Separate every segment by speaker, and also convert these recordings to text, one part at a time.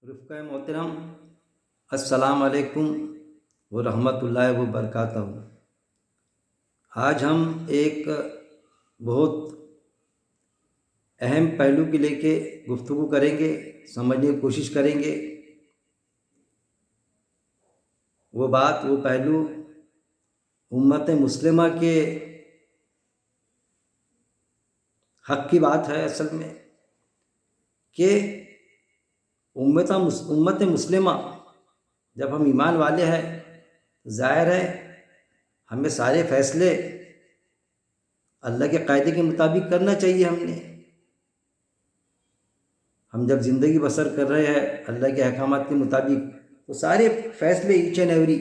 Speaker 1: رفقہ محترم، السلام علیکم ورحمۃ اللہ وبرکاتہ۔ آج ہم ایک بہت اہم پہلو کے لے کے گفتگو کریں گے، سمجھنے کی کوشش کریں گے۔ وہ بات، وہ پہلو امت مسلمہ کے حق کی بات ہے اصل میں، کہ امت مسلمہ جب ہم ایمان والے ہیں، ظاہر ہے ہمیں سارے فیصلے اللہ کے قاعدے کے مطابق کرنا چاہیے۔ ہم جب زندگی بسر کر رہے ہیں اللہ کے احکامات کے مطابق، تو سارے فیصلے ایچ اینڈ ایوری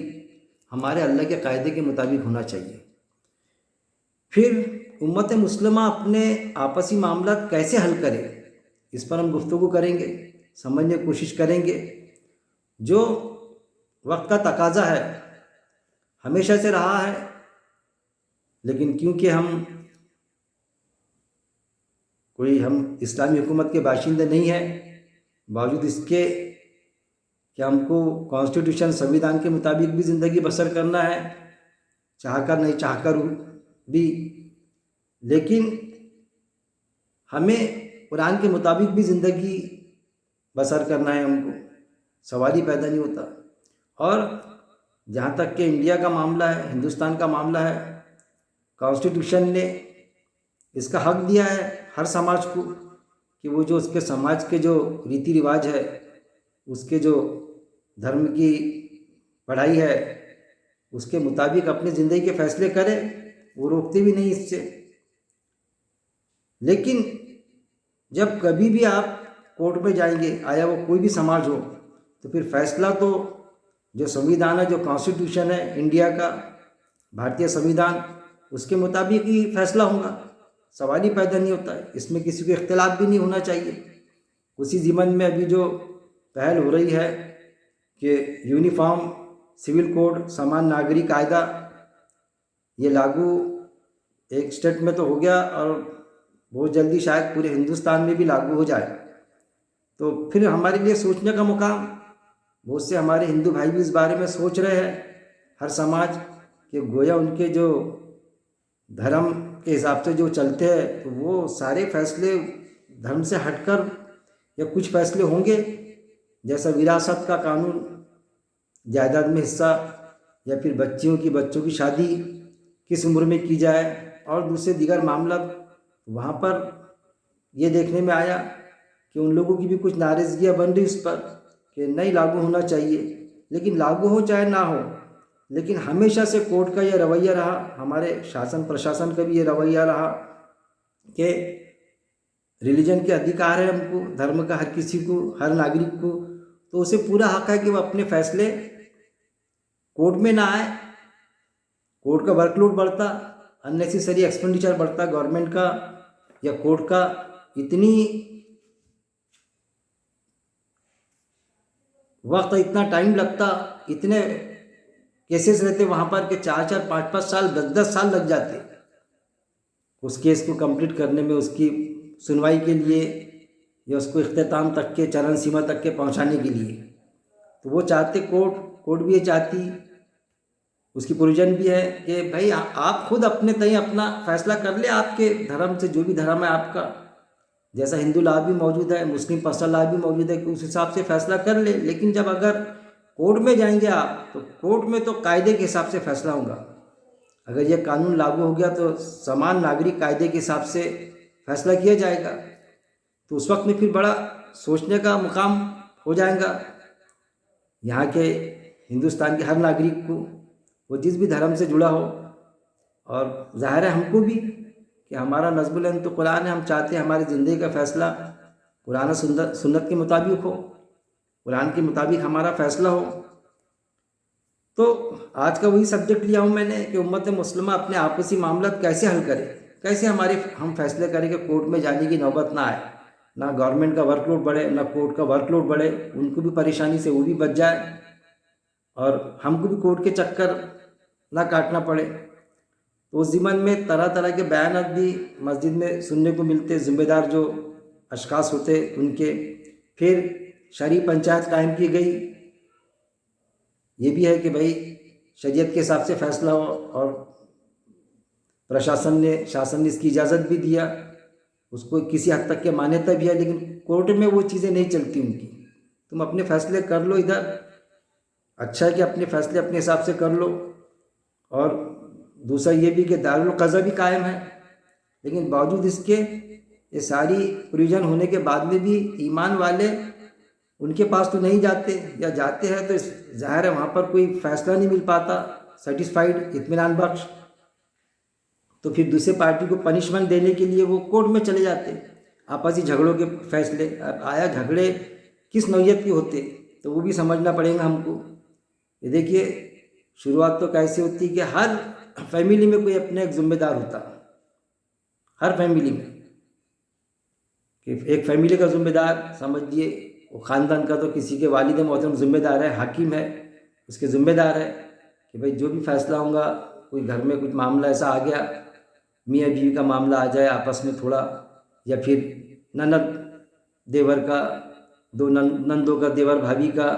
Speaker 1: ہمارے اللہ کے قاعدے کے مطابق ہونا چاہیے۔ پھر امت مسلمہ اپنے آپسی معاملات کیسے حل کرے، اس پر ہم گفتگو کریں گے، سمجھنے کی کوشش کریں گے۔ جو وقت کا تقاضا ہے، ہمیشہ سے رہا ہے، لیکن کیونکہ ہم اسلامی حکومت کے باشندے نہیں ہیں، باوجود اس کے کہ ہم کو کانسٹیٹیوشن سنویدھان کے مطابق بھی زندگی بسر کرنا ہے، چاہ کر نہیں چاہ کر بھی، لیکن ہمیں قرآن کے مطابق بھی زندگی بسر کرنا ہے۔ ہم کو سوال ہی پیدا نہیں ہوتا۔ اور جہاں تک کہ انڈیا کا معاملہ ہے، ہندوستان کا معاملہ ہے، کانسٹیٹیوشن نے اس کا حق دیا ہے ہر سماج کو، کہ وہ جو اس کے سماج کے جو ریتی رواج ہے، اس کے جو دھرم کی پڑھائی ہے، اس کے مطابق اپنی زندگی کے فیصلے کرے، وہ روکتے بھی نہیں اس سے۔ لیکن جب کبھی بھی آپ کورٹ میں جائیں گے، آیا وہ کوئی بھی سماج ہو، تو پھر فیصلہ تو جو سنویدھان ہے، جو کانسٹیٹیوشن ہے انڈیا کا، بھارتیہ سنویدھان، اس کے مطابق ہی فیصلہ ہوگا، سوال ہی پیدا نہیں ہوتا ہے۔ اس میں کسی کو اختلاف بھی نہیں ہونا چاہیے۔ اسی ضمن میں ابھی جو پہل ہو رہی ہے کہ یونیفارم سول کوڈ، سمان ناگرک قاعدہ، یہ لاگو ایک اسٹیٹ میں تو ہو گیا، اور بہت جلدی شاید پورے ہندوستان میں بھی لاگو ہو جائے، تو پھر ہمارے لیے سوچنے کا مقام، بہت سے ہمارے ہندو بھائی بھی اس بارے میں سوچ رہے ہیں، ہر سماج، کہ گویا ان کے جو دھرم کے حساب سے جو چلتے ہیں، تو وہ سارے فیصلے دھرم سے ہٹ کر، یا کچھ فیصلے ہوں گے جیسا وراثت کا قانون، جائیداد میں حصہ، یا پھر بچوں کی شادی کس عمر میں کی جائے، اور دوسرے دیگر معاملات۔ وہاں پر یہ دیکھنے میں آیا کہ ان لوگوں کی بھی کچھ ناراضگیاں بن رہی اس پر، کہ نہیں لاگو ہونا چاہیے۔ لیکن لاگو ہو چاہے نہ ہو، لیکن ہمیشہ سے کورٹ کا یہ رویہ رہا، ہمارے شاسن پرشاسن کا بھی یہ رویہ رہا، کہ ریلیجن کے ادھیکار ہے ہم کو، دھرم کا ہر کسی کو، ہر ناگرک کو، تو اسے پورا حق ہے کہ وہ اپنے فیصلے کورٹ میں نہ آئے۔ کورٹ کا ورک لوڈ بڑھتا، اننیسیسری ایکسپینڈیچر بڑھتا گورنمنٹ کا یا کورٹ کا، اتنی وقت، اتنا ٹائم لگتا، اتنے کیسز رہتے وہاں پر کہ 4 5 سال، 10 سال لگ جاتے اس کیس کو کمپلیٹ کرنے میں، اس کی سنوائی کے لیے، یا اس کو اختتام تک کے، چرن سیما تک کے پہنچانے کے لیے۔ تو وہ چاہتے، کورٹ بھی یہ چاہتی، اس کی پروویژن بھی ہے کہ بھائی آپ خود اپنے تئیں اپنا فیصلہ کر لے، آپ کے دھرم سے، جو بھی دھرم ہے آپ کا، جیسا ہندو لا بھی موجود ہے، مسلم پرسنل لا بھی موجود ہے، کہ اس حساب سے فیصلہ کر لے۔ لیکن جب اگر کورٹ میں جائیں گے آپ، تو کورٹ میں تو قاعدے کے حساب سے فیصلہ ہوگا۔ اگر یہ قانون لاگو ہو گیا تو سمان ناگرک قاعدے کے حساب سے فیصلہ کیا جائے گا، تو اس وقت میں پھر بڑا سوچنے کا مقام ہو جائے گا یہاں کے ہندوستان کے ہر ناگرک کو، وہ جس بھی دھرم سے جڑا ہو۔ اور ظاہر ہے ہم کو بھی، کہ ہمارا نظم العین تو قرآن ہے، ہم چاہتے ہیں ہماری زندگی کا فیصلہ قرآن و سنت کے مطابق ہو، قرآن کے مطابق ہمارا فیصلہ ہو۔ تو آج کا وہی سبجیکٹ لیا ہوں میں نے، کہ امت مسلمہ اپنے آپسی معاملات کیسے حل کرے، کیسے ہم فیصلے کریں کہ کورٹ میں جانے کی نوبت نہ آئے، نہ گورنمنٹ کا ورک لوڈ بڑھے، نہ کورٹ کا ورک لوڈ بڑھے، ان کو بھی پریشانی سے وہ بھی بچ جائے، اور ہم کو بھی کورٹ کے چکر نہ کاٹنا پڑے۔ تو اس ضمن میں طرح طرح کے بیانات بھی مسجد میں سننے کو ملتے، ذمہ دار جو اشخاص ہوتے ان کے، پھر شرعی پنچایت قائم کی گئی، یہ بھی ہے کہ بھائی شریعت کے حساب سے فیصلہ ہو، اور شاسن نے اس کی اجازت بھی دیا، اس کو کسی حد تک کے مانیتا بھی ہے، لیکن کورٹ میں وہ چیزیں نہیں چلتی ان کی۔ تم اپنے فیصلے کر لو ادھر، اچھا ہے کہ اپنے فیصلے اپنے حساب سے کر لو، اور دوسرا یہ بھی کہ دارالقضا بھی قائم ہے، لیکن باوجود اس کے یہ ساری پروویژن ہونے کے بعد میں بھی ایمان والے ان کے پاس تو نہیں جاتے، یا جاتے ہیں تو ظاہر ہے وہاں پر کوئی فیصلہ نہیں مل پاتا سیٹسفائیڈ، اطمینان بخش، تو پھر دوسرے پارٹی کو پنشمنٹ دینے کے لیے وہ کورٹ میں چلے جاتے، آپسی جھگڑوں کے فیصلے۔ اب آیا جھگڑے کس نوعیت کے ہوتے تو وہ بھی سمجھنا پڑے گا ہم کو۔ یہ دیکھیے شروعات تو کیسے ہوتی کہ ہر فیملی میں کوئی اپنا ایک ذمہ دار ہوتا، ہر فیملی میں، کہ ایک فیملی کا ذمہ دار سمجھیے، وہ خاندان کا تو کسی کے والد محترم ذمہ دار ہے، حاکم ہے، اس کے ذمہ دار ہے کہ بھائی جو بھی فیصلہ ہوگا، کوئی گھر میں کچھ معاملہ ایسا آ گیا، میاں بیوی کا معاملہ آ جائے آپس میں تھوڑا، یا پھر نند دیور کا، دو نندوں کا، دیور بھابھی کا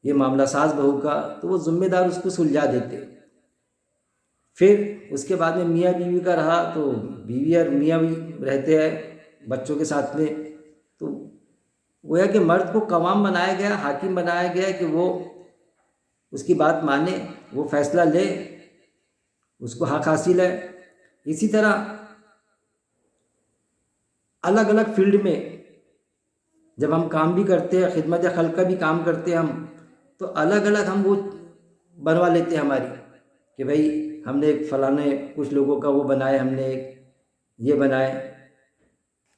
Speaker 1: یہ معاملہ، ساس بہو کا، تو وہ ذمہ دار اس کو سلجھا دیتے۔ پھر اس کے بعد میں میاں بیوی کا رہا تو بیوی اور میاں بھی رہتے ہیں بچوں کے ساتھ میں، تو گویا کہ مرد کو قوام بنایا گیا، حاکم بنایا گیا کہ وہ اس کی بات مانے، وہ فیصلہ لے، اس کو حق حاصل ہے۔ اسی طرح الگ الگ فیلڈ میں جب ہم کام بھی کرتے ہیں، خدمت خلق کا بھی کام کرتے ہیں ہم، تو الگ الگ ہم وہ بنوا لیتے ہیں ہماری، کہ بھائی ہم نے ایک فلانے کچھ لوگوں کا وہ بنائے، ہم نے ایک یہ بنائے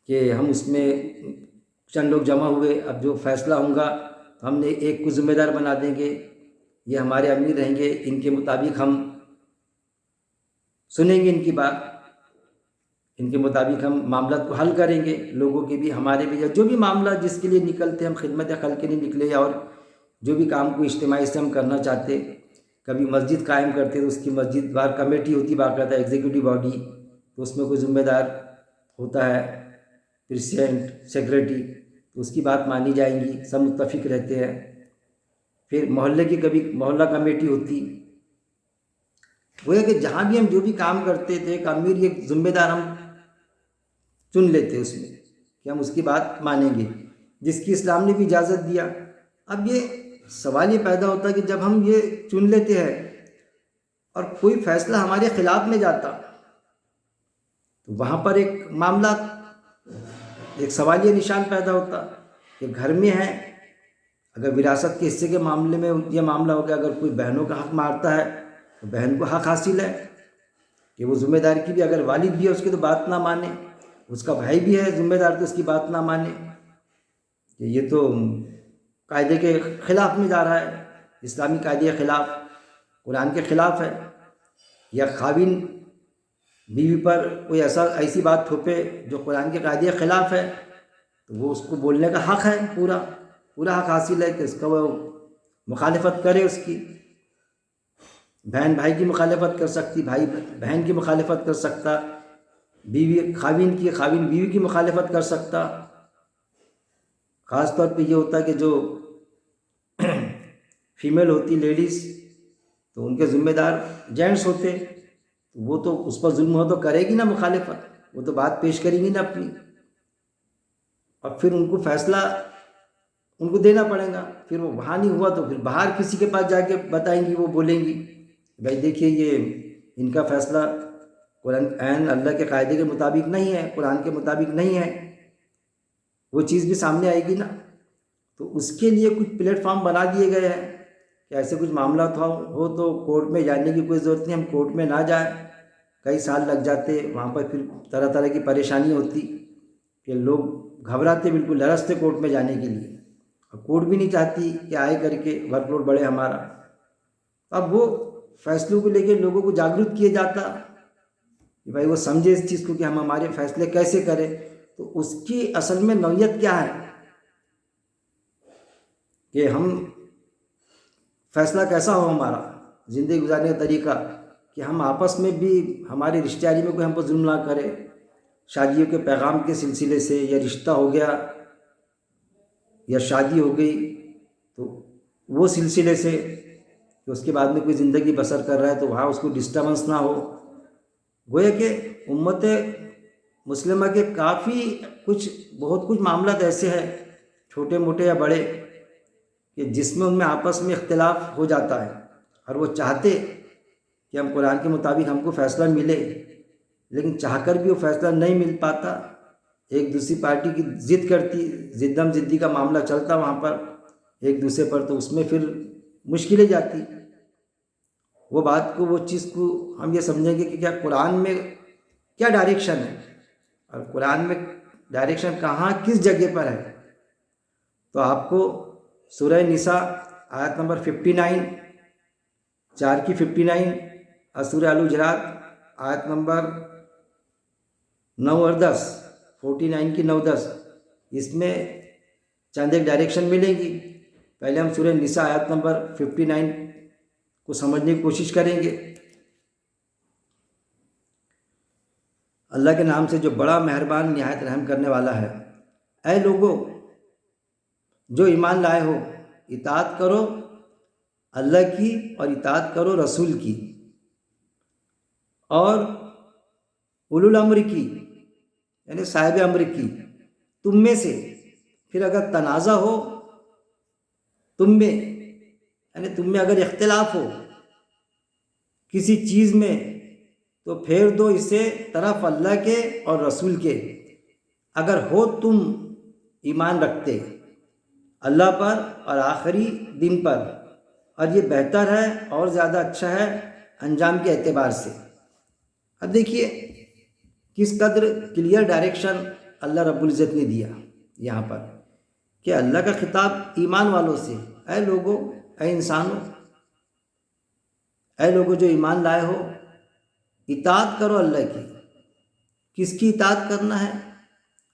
Speaker 1: کہ ہم اس میں چند لوگ جمع ہوئے، اب جو فیصلہ ہوگا تو ہم نے ایک کو ذمہ دار بنا دیں گے، یہ ہمارے امیر رہیں گے، ان کے مطابق ہم سنیں گے، ان کی بات، ان کے مطابق ہم معاملات کو حل کریں گے، لوگوں کے بھی ہمارے بھی، یا جو بھی معاملہ جس کے لیے نکلتے ہم خدمت خلق کے لیے نکلے، اور جو بھی کام کو اجتماعی سے ہم کرنا چاہتے، کبھی مسجد قائم کرتے تو اس کی مسجد بار کمیٹی ہوتی باقاعدہ، ایگزیکٹو باڈی، تو اس میں کوئی ذمہ دار ہوتا ہے، پریزیڈنٹ، سیکریٹری، تو اس کی بات مانی جائیں گی، سب متفق رہتے ہیں۔ پھر محلے کی کبھی محلہ کمیٹی ہوتی، وہ ہے کہ جہاں بھی ہم جو بھی کام کرتے تھے، ایک امیر ایک ذمہ دار ہم چن لیتے اس میں، کہ ہم اس کی بات مانیں گے، جس کی اسلام نے بھی اجازت دیا۔ اب یہ سوال یہ پیدا ہوتا ہے کہ جب ہم یہ چن لیتے ہیں اور کوئی فیصلہ ہمارے خلاف میں جاتا، تو وہاں پر ایک معاملہ، ایک سوالیہ نشان پیدا ہوتا کہ گھر میں ہے، اگر وراثت کے حصے کے معاملے میں یہ معاملہ ہو گیا، اگر کوئی بہنوں کا حق مارتا ہے تو بہن کو حق حاصل ہے کہ وہ ذمہ دار کی بھی، اگر والد بھی ہے اس کی تو بات نہ مانے، اس کا بھائی بھی ہے ذمہ دار تو اس کی بات نہ مانے، کہ یہ تو قاعدے کے خلاف میں جا رہا ہے، اسلامی قاعدے کے خلاف، قرآن کے خلاف ہے۔ یا خاوند بیوی پر کوئی ایسی بات تھوپے جو قرآن کے قاعدے کے خلاف ہے، تو وہ اس کو بولنے کا حق ہے، پورا حق حاصل ہے کہ اس کا وہ مخالفت کرے، اس کی بہن بھائی کی مخالفت کر سکتی، بھائی بہن کی مخالفت کر سکتا، بیوی خاوند بیوی کی مخالفت کر سکتا۔ خاص طور پہ یہ ہوتا ہے کہ جو فیمیل ہوتی، لیڈیز، تو ان کے ذمہ دار جینٹس ہوتے، وہ تو اس پر ظلم ہو تو کرے گی نا مخالفت، وہ تو بات پیش کرے گی نا اپنی، اور پھر ان کو فیصلہ ان کو دینا پڑے گا۔ پھر وہ وہاں نہیں ہوا تو پھر باہر کسی کے پاس جا کے بتائیں گی، وہ بولیں گی بھائی دیکھیے یہ ان کا فیصلہ قرآن اللہ کے قاعدے کے مطابق نہیں ہے، قرآن کے مطابق نہیں ہے، وہ چیز بھی سامنے آئے گی نا۔ تو اس کے لیے کچھ پلیٹ فارم بنا دیے گئے ہیں کہ ایسے کچھ معاملات ہو تو کورٹ میں جانے کی کوئی ضرورت نہیں، ہم کورٹ میں نہ جائیں، کئی سال لگ جاتے وہاں پر، پھر طرح طرح کی پریشانی ہوتی کہ لوگ گھبراتے، بالکل لرزتے کورٹ میں جانے کے لیے، اور کورٹ بھی نہیں چاہتی کہ آئے کر کے ورک لوڈ بڑھے ہمارا۔ اب وہ فیصلوں کو لے کے لوگوں کو جاگرت کیا جاتا کہ بھائی وہ سمجھے اس چیز کو کہ ہم ہمارے فیصلے کیسے کریں، تو اس کی اصل میں نوعیت کیا ہے کہ ہم فیصلہ کیسا ہو ہمارا زندگی گزارنے کا طریقہ، کہ ہم آپس میں بھی، ہماری رشتہ داری میں کوئی ہم پر ظلم نہ کرے، شادیوں کے پیغام کے سلسلے سے، یا رشتہ ہو گیا یا شادی ہو گئی تو وہ سلسلے سے کہ اس کے بعد میں کوئی زندگی بسر کر رہا ہے تو وہاں اس کو ڈسٹربنس نہ ہو. گویا کہ امت مسلمہ کے کافی بہت کچھ معاملات ایسے ہیں چھوٹے موٹے یا بڑے کہ جس میں ان میں آپس میں اختلاف ہو جاتا ہے، اور وہ چاہتے کہ ہم قرآن کے مطابق ہم کو فیصلہ ملے، لیکن چاہ کر بھی وہ فیصلہ نہیں مل پاتا. ایک دوسری پارٹی کی ضد کرتی، ضدم ضدی کا معاملہ چلتا وہاں پر ایک دوسرے پر، تو اس میں پھر مشکلیں جاتی. وہ بات کو، وہ چیز کو ہم یہ سمجھیں گے کہ کیا قرآن میں کیا ڈائریکشن ہے، اور قرآن میں ڈائریکشن کہاں کس جگہ پر ہے. تو آپ کو سورہ نساء آیت نمبر 59، 4 کی 59، اور سورہ الحجرات آیت نمبر 9 اور 10، 49 کی 9 10، اس میں چند ایک ڈائریکشن ملیں گی. پہلے ہم سورہ نساء آیت نمبر 59 کو سمجھنے کی کوشش کریں گے. اللہ کے نام سے جو بڑا مہربان نہایت رحم کرنے والا ہے. اے لوگو جو ایمان لائے ہو، اطاعت کرو اللہ کی اور اطاعت کرو رسول کی اور اولو الامر کی، یعنی صاحب امر کی تم میں سے. پھر اگر تنازع ہو تم میں، یعنی تم میں اگر اختلاف ہو کسی چیز میں، تو پھیر دو اسے طرف اللہ کے اور رسول کے، اگر ہو تم ایمان رکھتے اللہ پر اور آخری دن پر، اور یہ بہتر ہے اور زیادہ اچھا ہے انجام کے اعتبار سے. اب دیکھیے کس قدر کلیئر ڈائریکشن اللہ رب العزت نے دیا یہاں پر، کہ اللہ کا خطاب ایمان والوں سے، اے لوگو، اے انسانوں، اے لوگو جو ایمان لائے ہو، اطاعت کرو اللہ کی. کس کی اطاعت کرنا ہے؟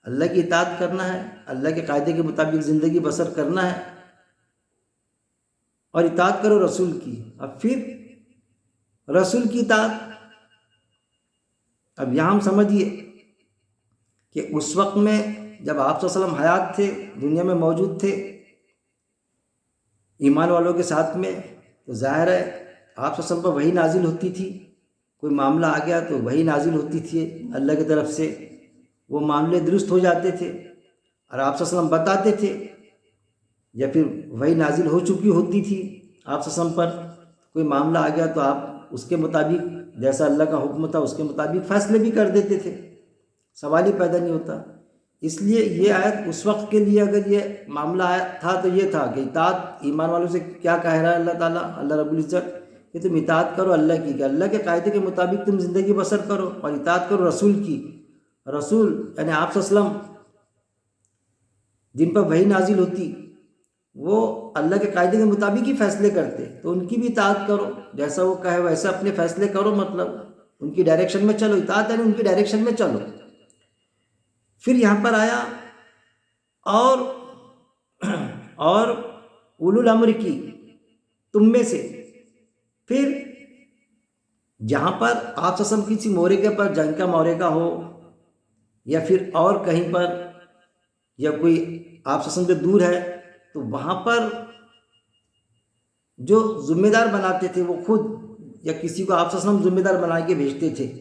Speaker 1: اللہ کی اطاعت کرنا ہے، اللہ کے قاعدے کے مطابق زندگی بسر کرنا ہے، اور اطاعت کرو رسول کی. اب پھر رسول کی اطاعت، اب یہاں ہم سمجھیے کہ اس وقت میں جب آپ صلی اللہ علیہ وسلم حیات تھے، دنیا میں موجود تھے ایمان والوں کے ساتھ میں، تو ظاہر ہے آپ صلی اللہ علیہ وسلم پر وحی نازل ہوتی تھی. کوئی معاملہ آ گیا تو وحی نازل ہوتی تھی اللہ کی طرف سے، وہ معاملے درست ہو جاتے تھے اور آپ صلی اللہ علیہ وسلم بتاتے تھے. یا پھر وحی نازل ہو چکی ہوتی تھی آپ صلی اللہ علیہ وسلم پر، کوئی معاملہ آ گیا تو آپ اس کے مطابق جیسا اللہ کا حکم تھا اس کے مطابق فیصلے بھی کر دیتے تھے، سوال ہی پیدا نہیں ہوتا. اس لیے یہ آیت اس وقت کے لیے اگر یہ معاملہ آیا تھا تو یہ تھا کہ اطاعت ایمان والوں سے کیا کہہ رہا ہے اللہ تعالیٰ، اللہ رب العزت، کہ تم اطاعت کرو اللہ کی، کہ اللہ کے قاعدے کے مطابق تم زندگی بسر کرو، اور اطاعت کرو رسول کی. رسول یعنی آپ صلی اللہ علیہ وسلم جن پر وحی نازل ہوتی، وہ اللہ کے قاعدے کے مطابق ہی فیصلے کرتے، تو ان کی بھی اطاعت کرو، جیسا وہ کہے ویسا اپنے فیصلے کرو، مطلب ان کی ڈائریکشن میں چلو. اطاعت یعنی ان کی ڈائریکشن میں چلو. پھر یہاں پر آیا اور اولو الامر کی تم میں سے. پھر جہاں پر آپ صلی اللہ علیہ وسلم کسی مورکے پر، جنگ کا مورکہ ہو یا پھر اور کہیں پر، یا کوئی آپ صلی اللہ علیہ وسلم جو دور ہے، تو وہاں پر جو ذمہ دار بناتے تھے وہ خود، یا کسی کو آپ صلی اللہ علیہ وسلم ذمہ دار بنا کے بھیجتے تھے،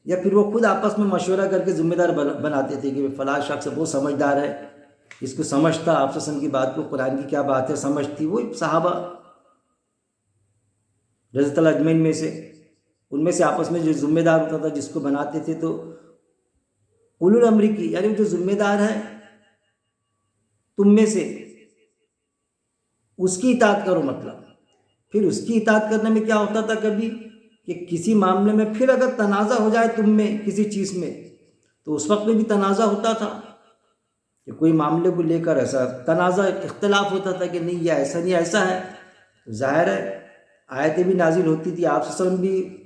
Speaker 1: یا پھر وہ خود آپس میں مشورہ کر کے ذمہ دار بناتے تھے کہ فلاں شخص بہت سمجھدار ہے، اس کو سمجھتا آپ صلی اللہ علیہ وسلم کی بات کو، قرآن کی کیا بات ہے سمجھتی. وہ صحابہ رضی اللہ اجمعین میں سے، ان میں سے آپس میں جو ذمہ دار ہوتا تھا جس کو بناتے تھے، تو اولو الامر کی یعنی جو ذمہ دار ہے تم میں سے اس کی اطاعت کرو. مطلب پھر اس کی اطاعت کرنے میں کیا ہوتا تھا کبھی کہ کسی معاملے میں پھر اگر تنازع ہو جائے تم میں کسی چیز میں، تو اس وقت میں بھی تنازع ہوتا تھا کہ کوئی معاملے کو لے کر ایسا تنازع اختلاف ہوتا تھا کہ نہیں یہ ایسا نہیں ایسا ہے. ظاہر ہے آیتیں بھی نازل ہوتی تھی، آپ صلی اللہ علیہ وسلم بھی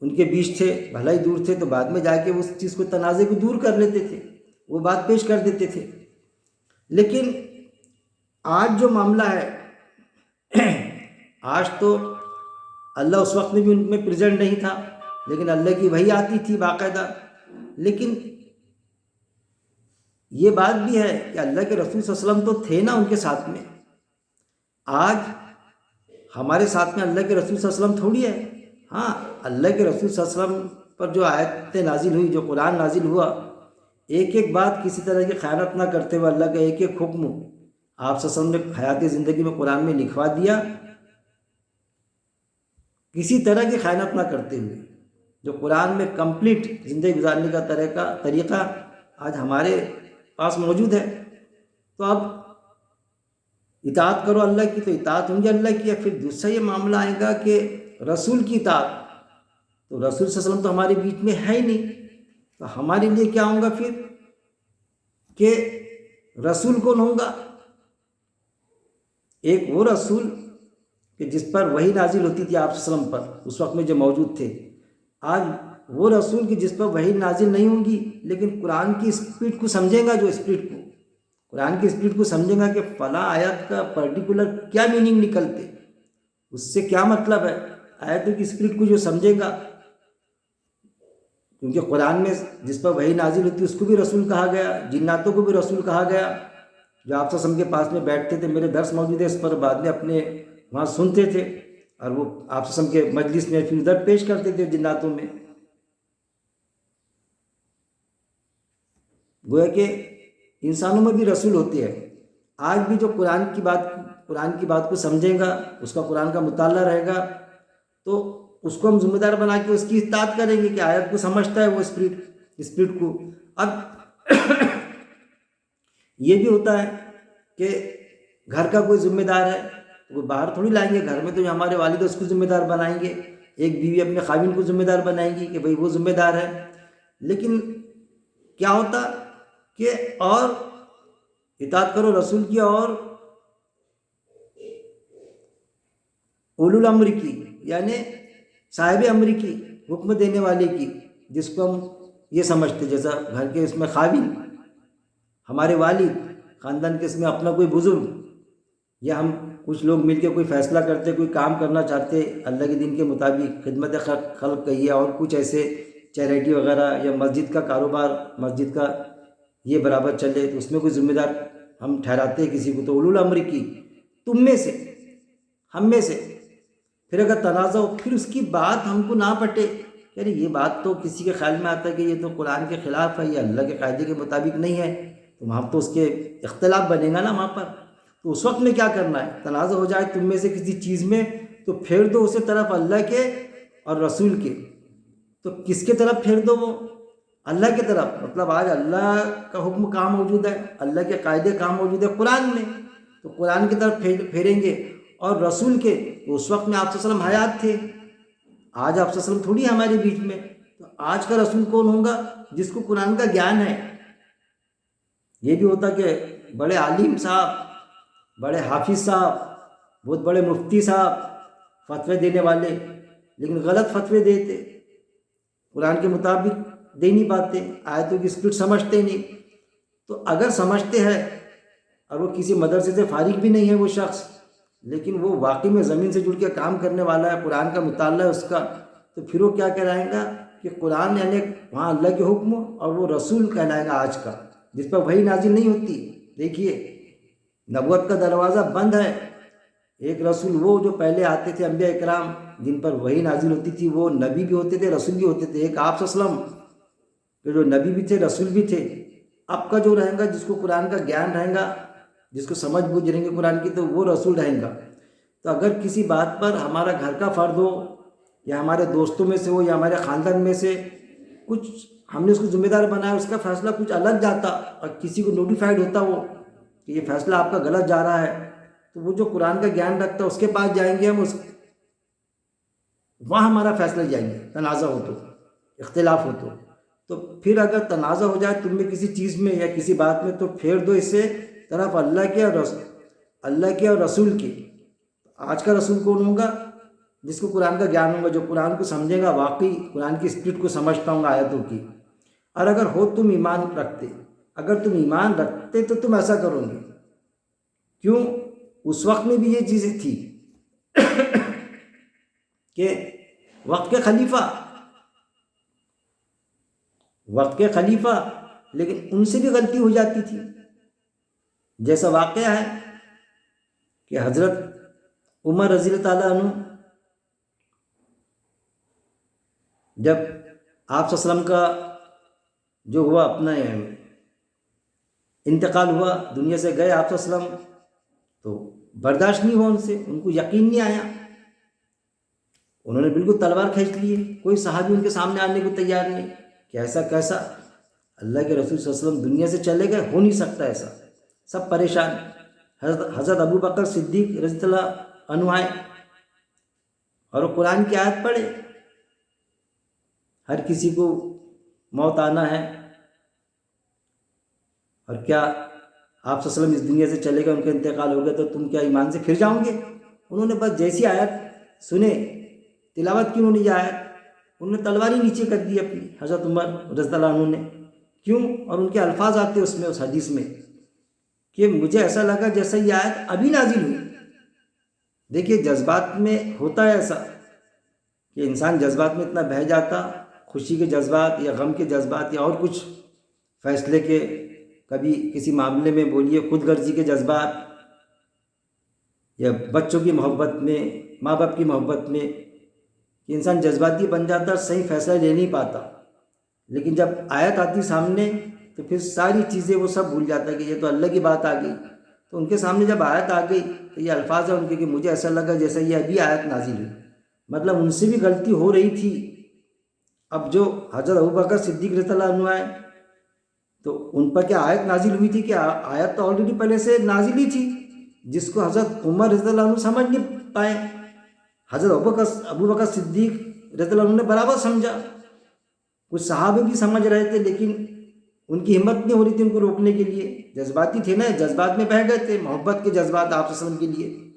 Speaker 1: ان کے بیچ تھے، بھلا ہی دور تھے، تو بعد میں جا کے اس چیز کو، تنازع کو دور کر لیتے تھے، وہ بات پیش کر دیتے تھے. لیکن آج جو معاملہ ہے، آج تو اللہ اس وقت میں بھی ان میں پریزنٹ نہیں تھا، لیکن اللہ کی وحی آتی تھی باقاعدہ. لیکن یہ بات بھی ہے کہ اللہ کے رسول صلی اللہ علیہ وسلم تو تھے نا ان کے ساتھ میں، آج ہمارے ساتھ میں اللہ کے رسول صلی اللہ علیہ وسلم تھوڑی ہے۔ ہاں، اللہ کے رسول صلی اللہ علیہ وسلم پر جو آیتیں نازل ہوئی، جو قرآن نازل ہوا، ایک ایک بات کسی طرح کی خیانت نہ کرتے ہوئے اللہ کا ایک ایک حکم آپ صلی اللہ علیہ وسلم نے حیات زندگی میں قرآن میں لکھوا دیا، کسی طرح کی خیانت نہ کرتے ہوئے، جو قرآن میں کمپلیٹ زندگی گزارنے کا طریقہ آج ہمارے پاس موجود ہے۔ تو اب اطاعت کرو اللہ کی، تو اطاعت ہوں گی اللہ کی۔ پھر دوسرا یہ معاملہ آئے گا کہ رسول کی اطاعت، تو رسول صلی اللہ علیہ وسلم تو ہمارے بیچ میں ہے ہی نہیں، تو ہمارے لیے کیا ہوں گا پھر کہ رسول کون ہوگا؟ ایک وہ رسول کہ جس پر وحی نازل ہوتی تھی آپ صلی اللہ علیہ وسلم پر اس وقت میں جو موجود تھے، آج وہ رسول کی جس پر وحی نازل نہیں ہوں گی، لیکن قرآن کی اسپرٹ کو سمجھے گا، جو اسپرٹ کو قرآن کی اسپرٹ کو سمجھے گا کہ فلاں آیت کا پرٹیکولر کیا میننگ نکلتے، اس سے کیا مطلب ہے، آیتوں کی اسپرٹ کو جو سمجھے گا، کیونکہ قرآن میں جس پر وحی نازل ہوتی اس کو بھی رسول کہا گیا، جناتوں کو بھی رسول کہا گیا، جو آپ صلی اللہ علیہ وسلم کے پاس میں بیٹھتے تھے، میرے درس موجود ہے اس پر، بعد میں اپنے وہاں سنتے تھے، اور وہ آپ صلی اللہ علیہ وسلم کے مجلس میں پھر ادھر پیش کرتے تھے جناتوں میں۔ گویا کہ انسانوں میں بھی رسول ہوتے ہیں۔ آج بھی جو قرآن کی بات کو سمجھے گا، اس کا قرآن کا مطالعہ رہے گا، تو اس کو ہم ذمہ دار بنا کے اس کی اطاعت کریں گے کہ آیت کو سمجھتا ہے وہ اسپرٹ کو۔ اب یہ بھی ہوتا ہے کہ گھر کا کوئی ذمہ دار ہے، وہ باہر تھوڑی لائیں گے، گھر میں تو جو ہمارے والد اس کو ذمہ دار بنائیں گے، ایک بیوی اپنے خاوند کو ذمہ دار بنائیں گی کہ بھئی وہ ذمہ دار ہے۔ لیکن کیا ہوتا کہ اور اطاعت کرو رسول کی اور اولو الامر کی، یعنی صاحب امر کی، حکم دینے والے کی، جس کو ہم یہ سمجھتے، جیسا گھر کے اس میں خاوند، ہمارے والد، خاندان کے اس میں اپنا کوئی بزرگ، یا ہم کچھ لوگ مل کے کوئی فیصلہ کرتے، کوئی کام کرنا چاہتے اللہ کے دین کے مطابق، خدمت خلق کہیے اور کچھ ایسے چیریٹی وغیرہ، یا مسجد کا کاروبار، مسجد کا یہ برابر چلے، تو اس میں کوئی ذمہ دار ہم ٹھہراتے ہیں کسی کو، تو اولو الامر کی، تم میں سے، ہم میں سے۔ پھر اگر تنازع ہو، پھر اس کی بات ہم کو نہ پٹے، یعنی یہ بات تو کسی کے خیال میں آتا ہے کہ یہ تو قرآن کے خلاف ہے، یہ اللہ کے قاعدے کے مطابق نہیں ہے، تو وہاں تو اس کے اختلاف بنے گا نا وہاں پر۔ تو اس وقت میں کیا کرنا ہے؟ تنازع ہو جائے تم میں سے کسی چیز میں، تو پھیر دو اسے طرف اللہ کے اور رسول کے۔ تو کس کے طرف پھیر دو؟ وہ اللہ کے طرف، مطلب آج اللہ کا حکم کہاں موجود ہے، اللہ کے قاعدے کہاں موجود ہے؟ قرآن میں، تو قرآن کی طرف پھیریں گے، اور رسول کے، تو اس وقت میں آپ صلی اللہ علیہ وسلم حیات تھے، آج آپ صلی اللہ علیہ وسلم تھوڑی ہے ہمارے بیچ میں، تو آج کا رسول کون ہوگا؟ جس کو قرآن کا گیان ہے۔ یہ بھی ہوتا کہ بڑے عالم صاحب، بڑے حافظ صاحب، بہت بڑے مفتی صاحب فتوے دینے والے، لیکن غلط فتوے دیتے، قرآن کے مطابق دے نہیں پاتے، آیتوں کی اسپرٹ سمجھتے نہیں۔ تو اگر سمجھتے ہیں اور وہ کسی مدرسے سے فارغ بھی نہیں ہے وہ شخص، لیکن وہ واقعی میں زمین سے جڑ کے کام کرنے والا ہے، قرآن کا مطالعہ ہے اس کا، تو پھر وہ کیا کہلائیں گا کہ قرآن یعنی وہاں اللہ کے حکم، اور وہ رسول کہلائے گا آج کا، جس پر وحی نازل نہیں ہوتی۔ دیکھیے نبوت کا دروازہ بند ہے۔ ایک رسول وہ جو پہلے آتے تھے انبیاء اکرام، جن پر وحی نازل ہوتی تھی، وہ نبی بھی ہوتے تھے، رسول بھی ہوتے تھے۔ ایک آپ صلی اللہ علیہ وسلم کہ جو نبی بھی تھے، رسول بھی تھے۔ اب کا جو رہے گا، جس کو قرآن کا گیان رہے گا، جس کو سمجھ بوجھ رہیں گے قرآن کی، تو وہ رسول رہیں گا۔ تو اگر کسی بات پر ہمارا گھر کا فرد ہو، یا ہمارے دوستوں میں سے ہو، یا ہمارے خاندان میں سے کچھ ہم نے اس کو ذمہ دار بنایا، اس کا فیصلہ کچھ الگ جاتا، اور کسی کو نوٹیفائڈ ہوتا وہ کہ یہ فیصلہ آپ کا غلط جا رہا ہے، تو وہ جو قرآن کا گیان رکھتا ہے اس کے پاس جائیں گے ہم، وہاں ہمارا فیصلہ جائیں گے، تنازع ہو تو، اختلاف ہو تو پھر اگر تنازع ہو جائے تم میں کسی چیز میں یا کسی بات میں، تو پھیر دو اسے طرف اللہ کے اور رسول کے۔ آج کا رسول کون ہوگا؟ جس کو قرآن کا گیان ہوگا، جو قرآن کو سمجھے گا، واقعی قرآن کی اسپرٹ کو سمجھتا ہوں آیتوں کی۔ اور اگر ہو تم ایمان رکھتے، اگر تم ایمان رکھتے تو تم ایسا کرو گے، کیوں؟ اس وقت میں بھی یہ چیزیں تھی کہ وقت کے خلیفہ لیکن ان سے بھی غلطی ہو جاتی تھی. جیسا واقعہ ہے کہ حضرت عمر رضی اللہ تعالیٰ عنہ جب آپ صلی اللہ علیہ وسلم کا جو ہوا اپنا انتقال ہوا، دنیا سے گئے آپ صلی اللہ علیہ وسلم، تو برداشت نہیں ہوا ان سے، ان کو یقین نہیں آیا. انہوں نے بالکل تلوار کھینچ لی ہے. کوئی صحابی ان کے سامنے آنے کو تیار نہیں کہ ایسا کیسا، اللہ کے رسول صلی اللہ علیہ وسلم دنیا سے چلے گئے، ہو نہیں سکتا ایسا. سب پریشان. حضرت ابو بکر صدیق رضی اللہ عنہ آئے اور وہ قرآن کی آیت پڑھے، ہر کسی کو موت آنا ہے، اور کیا آپ صلی اللہ علیہ وسلم اس دنیا سے چلے گئے، ان کا انتقال ہو گیا، تو تم کیا ایمان سے پھر جاؤ گے؟ انہوں نے بس جیسی آیت سنے، تلاوت کی انہوں نے یہ آیت، انہوں نے تلوار ہی نیچے کر دی اپنی، حضرت عمر رضی اللہ عنہ نے. کیوں؟ اور ان کے الفاظ آتے اس میں، اس حدیث میں، کہ مجھے ایسا لگا جیسا یہ آیت ابھی نازل ہوئی. دیکھیے جذبات میں ہوتا ہے ایسا کہ انسان جذبات میں اتنا بہہ جاتا، خوشی کے جذبات یا غم کے جذبات یا اور کچھ فیصلے کے، کبھی کسی معاملے میں بولیے خود غرضی کے جذبات، یا بچوں کی محبت میں، ماں باپ کی محبت میں، کہ انسان جذباتی بن جاتا، صحیح فیصلہ لے نہیں پاتا. لیکن جب آیت آتی سامنے تو پھر ساری چیزیں وہ سب بھول جاتا ہے کہ یہ تو اللہ کی بات آ گئی. تو ان کے سامنے جب آیت آ گئی تو یہ الفاظ ہیں ان کے کہ مجھے ایسا لگا جیسا یہ ابھی آیت نازل ہوئی. مطلب ان سے بھی غلطی ہو رہی تھی. اب جو حضرت ابوبکر صدیق رضی اللہ عنہ آئے تو ان پر کیا آیت نازل ہوئی تھی؟ کہ آیت تو آلریڈی پہلے سے نازل ہی تھی، جس کو حضرت عمر رضی اللہ عنہ سمجھ نہیں پائے. حضرت ابوبکر صدیق رضی اللہ عنہ نے برابر سمجھا. کچھ صحابے بھی سمجھ رہے تھے لیکن ان کی ہمت نہیں ہو رہی تھی ان کو روکنے کے لیے. جذباتی تھے نا، جذبات میں بہہ گئے تھے، محبت کے جذبات آپ صلی اللہ علیہ وسلم کے لیے،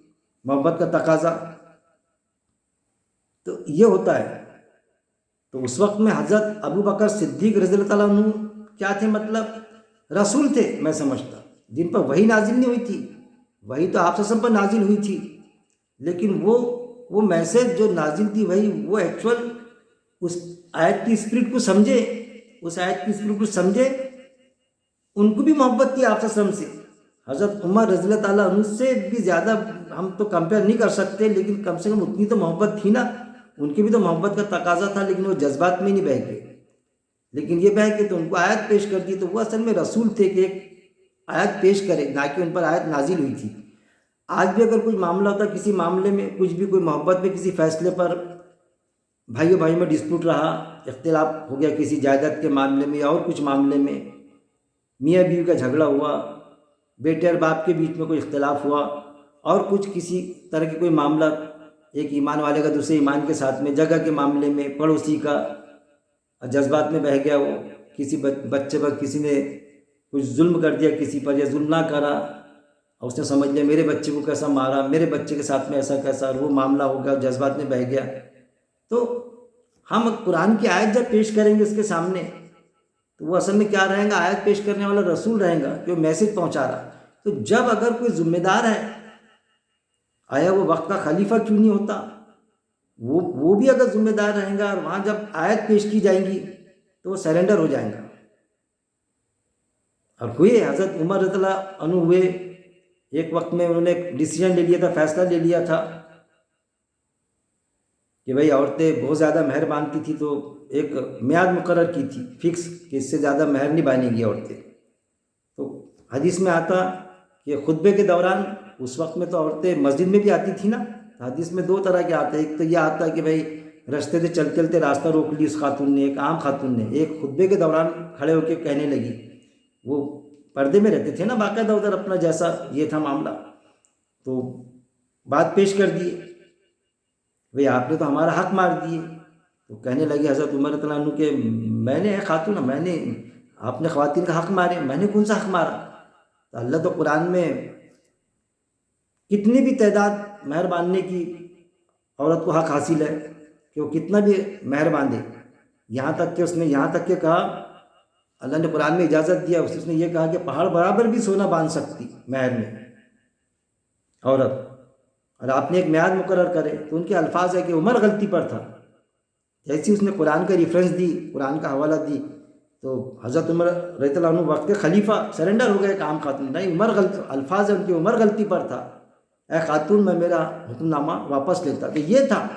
Speaker 1: محبت کا تقاضا. تو یہ ہوتا ہے. تو اس وقت میں حضرت ابوبکر صدیق رضی اللہ تعالیٰ عنہ کیا تھے؟ مطلب رسول تھے میں سمجھتا، جن پر وحی نازل نہیں ہوئی تھی. وحی تو آپ صلی اللہ علیہ وسلم پر نازل ہوئی تھی، لیکن وہ میسج جو نازل تھی وہی، وہ ایکچول اس آیت کی اسپرٹ کو سمجھے، اس آیت کی اسپرٹ کو سمجھے. ان کو بھی محبت تھی آپ صلی اللہ علیہ وسلم سے. حضرت عمر رضی اللہ تعالیٰ عنہ سے بھی زیادہ ہم تو کمپیئر نہیں کر سکتے، لیکن کم سے کم اتنی تو محبت تھی نا. ان کی بھی تو محبت کا تقاضا تھا، لیکن وہ جذبات میں نہیں بہہ گئے. لیکن یہ بہہ کے تو ان کو آیت پیش کر دی. تو وہ اصل میں رسول تھے کہ ایک آیت پیش کرے، نہ کہ ان پر آیت نازل ہوئی تھی. آج بھی اگر کوئی معاملہ ہوتا، کسی معاملے میں کچھ بھی، کوئی محبت میں کسی فیصلے پر بھائیوں میں ڈسپیوٹ رہا، اختلاف ہو گیا کسی جائیداد کے معاملے میں یا اور کچھ معاملے میں، میاں بیوی کا جھگڑا ہوا، بیٹے اور باپ کے بیچ میں کوئی اختلاف ہوا، اور کچھ کسی طرح کے کوئی معاملہ، ایک ایمان والے کا دوسرے ایمان کے ساتھ میں، جگہ کے معاملے میں، پڑوسی کا، جذبات میں بہہ گیا، وہ کسی بچے پر کسی نے کچھ ظلم کر دیا کسی پر، یا ظلم نہ کرا، اور اس نے سمجھ لیا میرے بچے کو کیسا مارا، میرے بچے کے ساتھ میں ایسا کیسا، اور وہ معاملہ ہو گیا، جذبات میں بہہ گیا. تو ہم قرآن کی آیت جب پیش کریں گے اس کے سامنے، تو وہ اصل میں کیا رہیں گا؟ آیت پیش کرنے والا رسول رہیں گا کہ وہ میسج پہنچا رہا. تو جب اگر کوئی ذمہ دار ہے، آیا وہ وقت کا خلیفہ کیوں نہیں ہوتا، وہ بھی اگر ذمہ دار رہیں گا، اور وہاں جب آیت پیش کی جائیں گی تو وہ سرنڈر ہو جائیں گا. اور ہوئے حضرت عمر رضی اللہ عنہ ہوئے، ایک وقت میں انہوں نے ایک ڈیسیجن لے لیا تھا، فیصلہ لے لیا تھا کہ بھئی عورتیں بہت زیادہ مہر مانگتی تھی، تو ایک میعاد مقرر کی تھی فکس کہ اس سے زیادہ مہر نہیں مانیں گی عورتیں. تو حدیث میں آتا کہ خطبے کے دوران، اس وقت میں تو عورتیں مسجد میں بھی آتی تھی نا. حدیث میں دو طرح کے آتے ہیں، ایک تو یہ آتا ہے کہ بھئی رستے سے چلتے چلتے راستہ روک لی اس خاتون نے، ایک عام خاتون نے، ایک خطبے کے دوران کھڑے ہو کے کہنے لگی. وہ پردے میں رہتے تھے نا باقاعدہ ادھر اپنا، جیسا یہ تھا معاملہ. تو بات پیش کر دی، بھئی آپ نے تو ہمارا حق مار دیے. تو کہنے لگے حضرت عمر رضی اللہ عنہ کہ میں نے خاتون، میں نے، آپ نے خواتین کا حق مارے، میں نے کون سا حق مارا؟ تو اللہ تو قرآن میں کتنی بھی تعداد مہر باندھنے کی عورت کو حق حاصل ہے کہ وہ کتنا بھی مہر باندھے. یہاں تک کہ اس نے یہاں تک کہ کہا، اللہ نے قرآن میں اجازت دیا، اس نے یہ کہا کہ پہاڑ برابر بھی سونا باندھ سکتی مہر میں عورت. اور آپ نے ایک میعاد مقرر کرے. تو ان کے الفاظ ہے کہ عمر غلطی پر تھا. جیسی اس نے قرآن کا ریفرنس دی، قرآن کا حوالہ دی تو حضرت عمر رضی اللہ عنہ وقت کے خلیفہ سرنڈر ہو گئے ایک عام خاتون، نہیں عمر الفاظ ان کی عمر غلطی پر تھا، اے خاتون میں میرا حکم نامہ واپس لیتا، کہ یہ تھا۔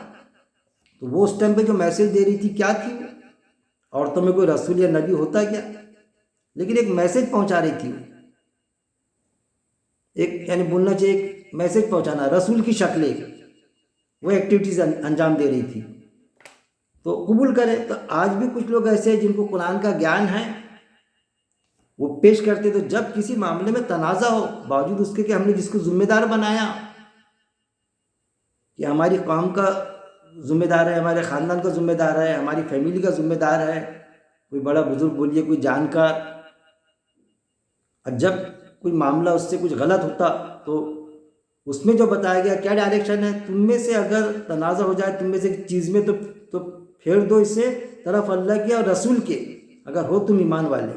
Speaker 1: تو وہ اس ٹائم پہ جو میسیج دے رہی تھی کیا تھی؟ عورتوں میں کوئی رسول یا نبی ہوتا کیا؟ لیکن ایک میسیج پہنچا رہی تھی، ایک یعنی بولنا چاہیے ایک میسیج پہنچانا، رسول کی شکل ایک وہ ایکٹیویٹیز انجام دے رہی تھی۔ تو قبول کرے، تو آج بھی کچھ لوگ ایسے ہیں جن کو قرآن کا گیان ہے، وہ پیش کرتے، تو جب کسی معاملے میں تنازع ہو، باوجود اس کے کہ ہم نے جس کو ذمہ دار بنایا کہ ہماری قوم کا ذمہ دار ہے، ہمارے خاندان کا ذمہ دار ہے، ہماری فیملی کا ذمہ دار ہے، کوئی بڑا بزرگ بولیے، کوئی جانکار، اور جب کوئی معاملہ اس سے کچھ غلط ہوتا تو اس میں جو بتایا گیا کیا ڈائریکشن ہے، تم میں سے اگر تنازع ہو جائے تم میں سے ایک چیز میں تو پھیر دو اسے طرف اللہ کے اور رسول کے، اگر ہو تم ایمان والے،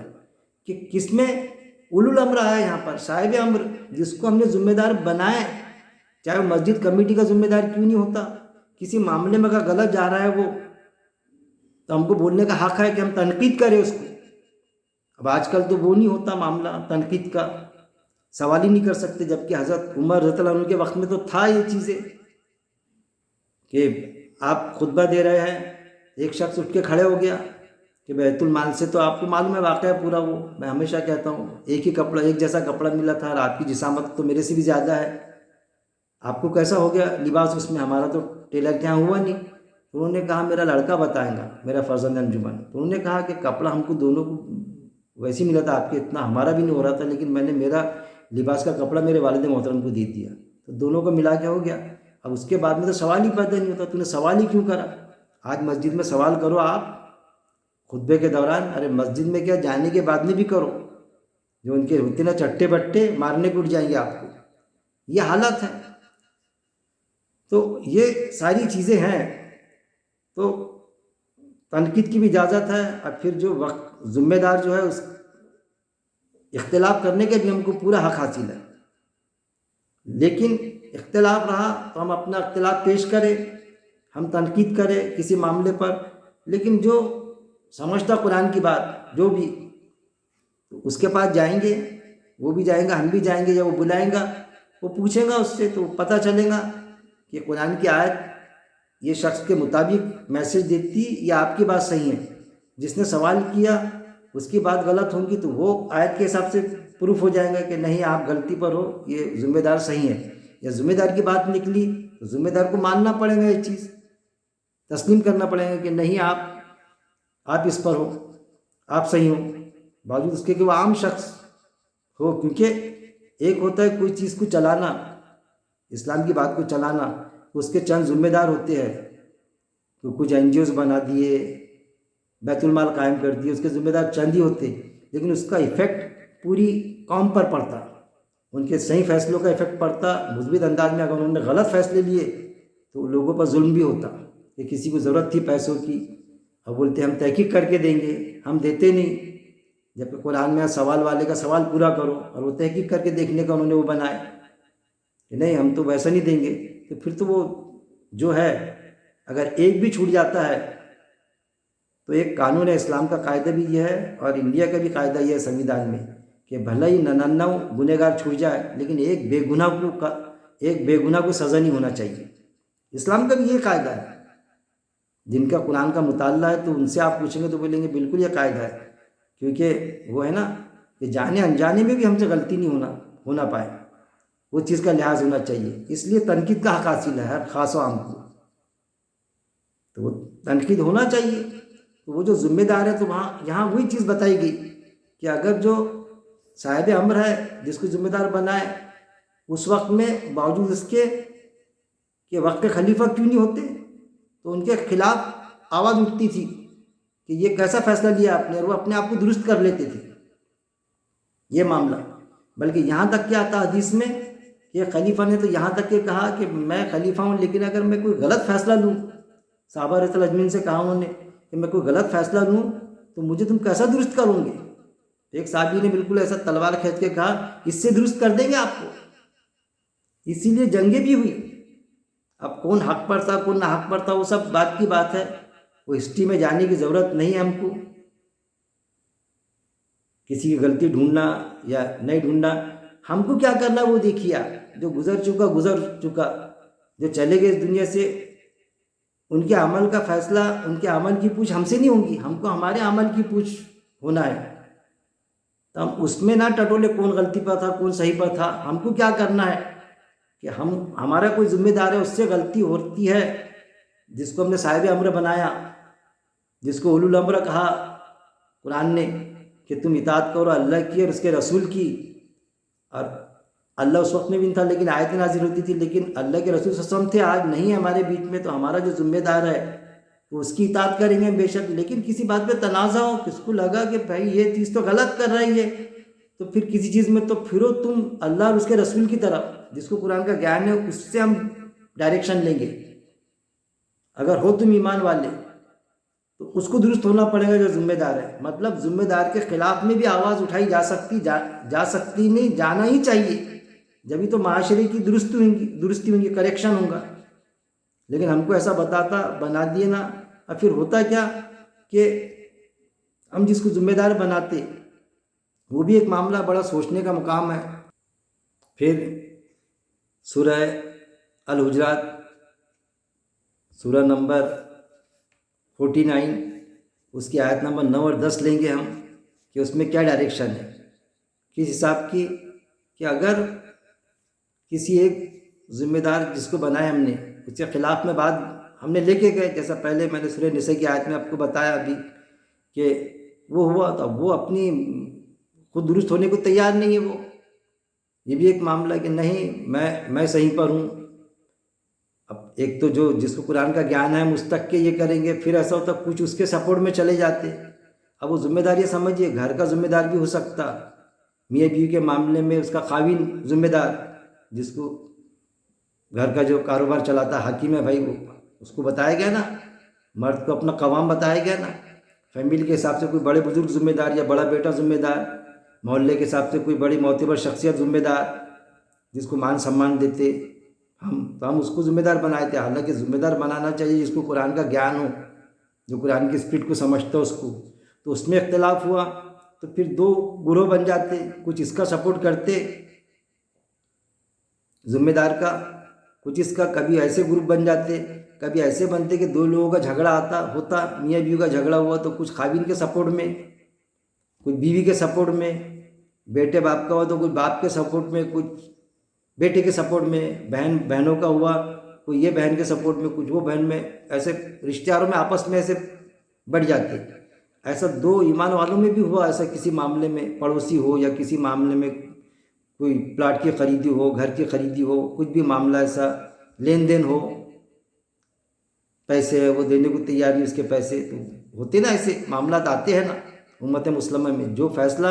Speaker 1: کہ کس میں اولو الامر آیا یہاں پر، صاحب امر، جس کو ہم نے ذمہ دار بنائے، چاہے وہ مسجد کمیٹی کا ذمہ دار کیوں نہیں ہوتا، کسی معاملے میں اگر غلط جا رہا ہے وہ، تو ہم کو بولنے کا حق ہے کہ ہم تنقید کریں اس کو۔ اب آج کل تو وہ نہیں ہوتا معاملہ تنقید کا، سوال ہی نہیں کر سکتے، جبکہ حضرت عمر رضی اللہ عنہ کے وقت میں تو تھا یہ چیزیں، کہ آپ خطبہ دے رہے ہیں، ایک شخص اٹھ کے کھڑے ہو گیا کہ بیت المال سے، تو آپ کو معلوم ہے واقعہ پورا، وہ میں ہمیشہ کہتا ہوں ایک ہی کپڑا، ایک جیسا کپڑا ملا تھا، اور آپ کی جسامت تو میرے سے بھی زیادہ ہے، آپ کو کیسا ہو گیا لباس اس میں، ہمارا تو ٹیلر کے یہاں ہوا نہیں۔ تو انہوں نے کہا میرا لڑکا بتائیں گا، میرا فرزند انجمن، تو انہوں نے کہا کہ کپڑا ہم کو دونوں کو ویسے ہی ملا تھا، آپ کے اتنا ہمارا بھی نہیں ہو رہا تھا، لیکن میں نے میرا لباس کا کپڑا میرے والد محترم کو دے دیا، تو دونوں کو ملا کے ہو گیا۔ اب اس کے بعد میں تو سوال ہی پیدا نہیں ہوتا، تو نے سوال ہی کیوں کرا؟ آج مسجد میں سوال کرو آپ خطبے کے دوران، ارے مسجد میں کیا جانے کے بعد میں بھی کرو، جو ان کے ہوتے نا چٹے بٹے مارنے کو اٹھ جائیں گے آپ کو، یہ حالت ہے۔ تو یہ ساری چیزیں ہیں، تو تنقید کی بھی اجازت ہے، اور پھر جو وقت ذمہ دار جو ہے اس اختلاف کرنے کے بھی ہم کو پورا حق حاصل ہے، لیکن اختلاف رہا تو ہم اپنا اختلاف پیش کریں، ہم تنقید کریں کسی معاملے پر، لیکن جو سمجھتا قرآن کی بات جو بھی، تو اس کے پاس جائیں گے، وہ بھی جائیں گا، ہم بھی جائیں گے، یا وہ بلائیں گا، وہ پوچھیں گا اس سے، تو پتہ چلے گا کہ قرآن کی آیت یہ شخص کے مطابق میسج دیتی یا آپ کی بات صحیح ہے۔ جس نے سوال کیا اس کی بات غلط ہوگی تو وہ آیت کے حساب سے پروف ہو جائے گا کہ نہیں آپ غلطی پر ہو، یہ ذمہ دار صحیح ہے، یا ذمہ دار کی بات نکلی تو ذمہ دار کو ماننا پڑے گا، یہ چیز تسلیم کرنا پڑے گا کہ نہیں آپ اس پر ہو، آپ صحیح ہو، باوجود اس کے کہ وہ عام شخص ہو، کیونکہ ایک ہوتا ہے کوئی چیز کو چلانا، اسلام کی بات کو چلانا، اس کے چند ذمہ دار ہوتے ہیں، تو کچھ این جی اوز بنا دیے، بیت المال قائم کر دیے، اس کے ذمہ دار چند ہی ہوتے، لیکن اس کا ایفیکٹ پوری قوم پر پڑتا، ان کے صحیح فیصلوں کا ایفیکٹ پڑتا، مثبت انداز میں اگر انہوں نے غلط فیصلے لیے تو لوگوں پر ظلم بھی ہوتا، کہ کسی کو ضرورت تھی پیسوں کی، اور بولتے ہم تحقیق کر کے دیں گے، ہم دیتے نہیں، جبکہ قرآن میں سوال والے کا سوال پورا کرو، اور وہ تحقیق کر کے دیکھنے کا انہوں نے وہ بنائے کہ نہیں ہم تو ویسا نہیں دیں گے، تو پھر تو وہ جو ہے اگر ایک بھی چھوٹ جاتا ہے تو ایک قانون اسلام کا قاعدہ بھی یہ ہے، اور انڈیا کا بھی قاعدہ یہ ہے سنویدھان میں، کہ بھلا ہی 99 گنہگار چھوٹ جائے لیکن ایک بے گناہ کو سزا نہیں ہونا چاہیے، اسلام کا بھی یہ قاعدہ ہے۔ جن کا قرآن کا مطالعہ ہے تو ان سے آپ پوچھیں گے تو بولیں گے بالکل یہ قاعدہ ہے، کیونکہ وہ ہے نا کہ جانے انجانے میں بھی ہم سے غلطی نہیں ہونا پائے، وہ چیز کا لحاظ ہونا چاہیے، اس لیے تنقید کا حق حاصل ہے ہر خاص و عام کو، تو وہ تنقید ہونا چاہیے۔ تو وہ جو ذمہ دار ہے تو یہاں وہی چیز بتائی گئی کہ اگر جو صاحب امر ہے جس کو ذمہ دار بنائے، اس وقت میں باوجود اس کے کہ وقت کے خلیفہ کیوں نہیں ہوتے، تو ان کے خلاف آواز اٹھتی تھی کہ یہ کیسا فیصلہ لیا آپ نے، اور وہ اپنے آپ کو درست کر لیتے تھے یہ معاملہ، بلکہ یہاں تک کیا آتا حدیث میں کہ خلیفہ نے تو یہاں تک کہ کہا کہ میں خلیفہ ہوں، لیکن اگر میں کوئی غلط فیصلہ لوں، صحابہ رضی اللہ اجمعین سے کہا انہوں نے کہ میں کوئی غلط فیصلہ لوں تو مجھے تم کیسا درست کروں گے؟ ایک صحابی نے بالکل ایسا تلوار کھینچ کے کہا اس سے درست کر دیں گے آپ کو، اسی لیے جنگیں بھی ہوئی۔ اب کون حق پر تھا کون نہ حق پر تھا وہ سب بات کی بات ہے، وہ ہسٹری میں جانے کی ضرورت نہیں ہے ہم کو، کسی کی غلطی ڈھونڈنا یا نہیں ڈھونڈنا. ہم کو کیا کرنا وہ دیکھیے آپ. جو گزر چکا, جو چلے گئے اس دنیا سے, ان کے عمل کا فیصلہ, ان کے عمل کی پوچھ ہم سے نہیں ہوگی, ہم کو ہمارے عمل کی پوچھ ہونا ہے. تو ہم اس میں نہ ٹٹولے کون غلطی پر تھا کون صحیح پر تھا. ہم کو کیا کرنا ہے کہ ہمارا کوئی ذمہ دار ہے, اس سے غلطی ہوتی ہے, جس کو ہم نے صاحب امر بنایا, جس کو اولو الامر کہا قرآن نے کہ تم اطاعت کرو اللہ کی اور اس کے رسول کی. اور اللہ اس وقت میں بھی نہیں تھا لیکن آیت نازل ہوتی تھی, لیکن اللہ کے رسول صلی اللہ علیہ وسلم تھے, آج نہیں ہے ہمارے بیچ میں. تو ہمارا جو ذمہ دار ہے تو اس کی اطاعت کریں گے بے شک. لیکن کسی بات پہ تنازع ہو, کس کو لگا کہ بھائی یہ چیز تو غلط کر رہی ہے, تو پھر کسی چیز میں تو پھرو تم اللہ اور اس کے رسول کی طرف, جس کو قرآن کا گیان ہے اس سے ہم ڈائریکشن لیں گے. اگر ہو تم ایمان والے تو اس کو درست ہونا پڑے گا جو ذمہ دار ہے. مطلب ذمہ دار کے خلاف میں بھی آواز اٹھائی جا سکتی نہیں, جانا ہی چاہیے, جبھی تو معاشرے کی درستی ہوگی, کریکشن ہوگا. لیکن ہم کو ایسا بنا دیے نا. اور پھر ہوتا کیا کہ ہم جس کو ذمہ دار بناتے وہ بھی ایک معاملہ بڑا سوچنے کا مقام ہے. پھر سورہ الحجرات سورہ نمبر 49 اس کی آیت نمبر 9 اور 10 لیں گے ہم کہ اس میں کیا ڈائریکشن ہے, کس حساب کی. کہ اگر کسی ایک ذمہ دار جس کو بنائے ہم نے, اس کے خلاف میں بات ہم نے لے کے گئے, جیسا پہلے میں نے سورہ نساء کی آیت میں آپ کو بتایا ابھی کہ وہ ہوا تو اب وہ اپنی خود درست ہونے کو تیار نہیں ہے. وہ یہ بھی ایک معاملہ ہے کہ نہیں میں صحیح پر ہوں. اب ایک تو جس کو قرآن کا گیان ہے مستق کے یہ کریں گے, پھر ایسا ہوتا کچھ اس کے سپورٹ میں چلے جاتے. اب وہ ذمہ دار یہ سمجھیے گھر کا ذمہ دار بھی ہو سکتا, میاں بیوی کے معاملے میں اس کا خاوند ذمہ دار, جس کو گھر کا جو کاروبار چلاتا حاکم ہے بھائی, وہ اس کو بتایا گیا نا, مرد کو اپنا قوام بتایا گیا نا. فیملی کے حساب سے کوئی بڑے بزرگ ذمہ دار یا بڑا بیٹا ذمہ دار, محلے کے حساب سے کوئی بڑی معتبر شخصیت ذمہ دار جس کو مان سمان دیتے. ہم اس کو ذمہ دار بنائے تھے. حالانکہ ذمہ دار بنانا چاہیے جس کو قرآن کا گیان ہو, جو قرآن کی اسپرٹ کو سمجھتا ہو اس کو. تو اس میں اختلاف ہوا تو پھر دو گروہ بن جاتے, کچھ اس کا سپورٹ کرتے ذمہ دار کا, کچھ اس کا. کبھی ایسے گروپ بن جاتے, کبھی ایسے بنتے کہ دو لوگوں کا جھگڑا ہوتا, میاں بیوی کا جھگڑا ہوا تو کچھ خاوند کے سپورٹ میں, کچھ بیوی کے سپورٹ میں, بیٹے باپ کا ہوا تو کچھ باپ کے سپورٹ میں, کچھ بیٹے کے سپورٹ میں, بہنوں کا ہوا کوئی یہ بہن کے سپورٹ میں, کچھ وہ بہن میں. ایسے رشتہ داروں میں آپس میں ایسے بڑھ جاتے. ایسا دو ایمان والوں میں بھی ہوا, ایسا کسی معاملے میں پڑوسی ہو یا کسی معاملے میں کوئی پلاٹ کی خریدی ہو, گھر کی خریدی ہو, کچھ بھی معاملہ ایسا لین دین ہو, پیسے وہ دینے کو تیار نہیں, اس کے پیسے تو ہوتے نا, ایسے معاملات آتے ہیں نا امت مسلمہ میں. جو فیصلہ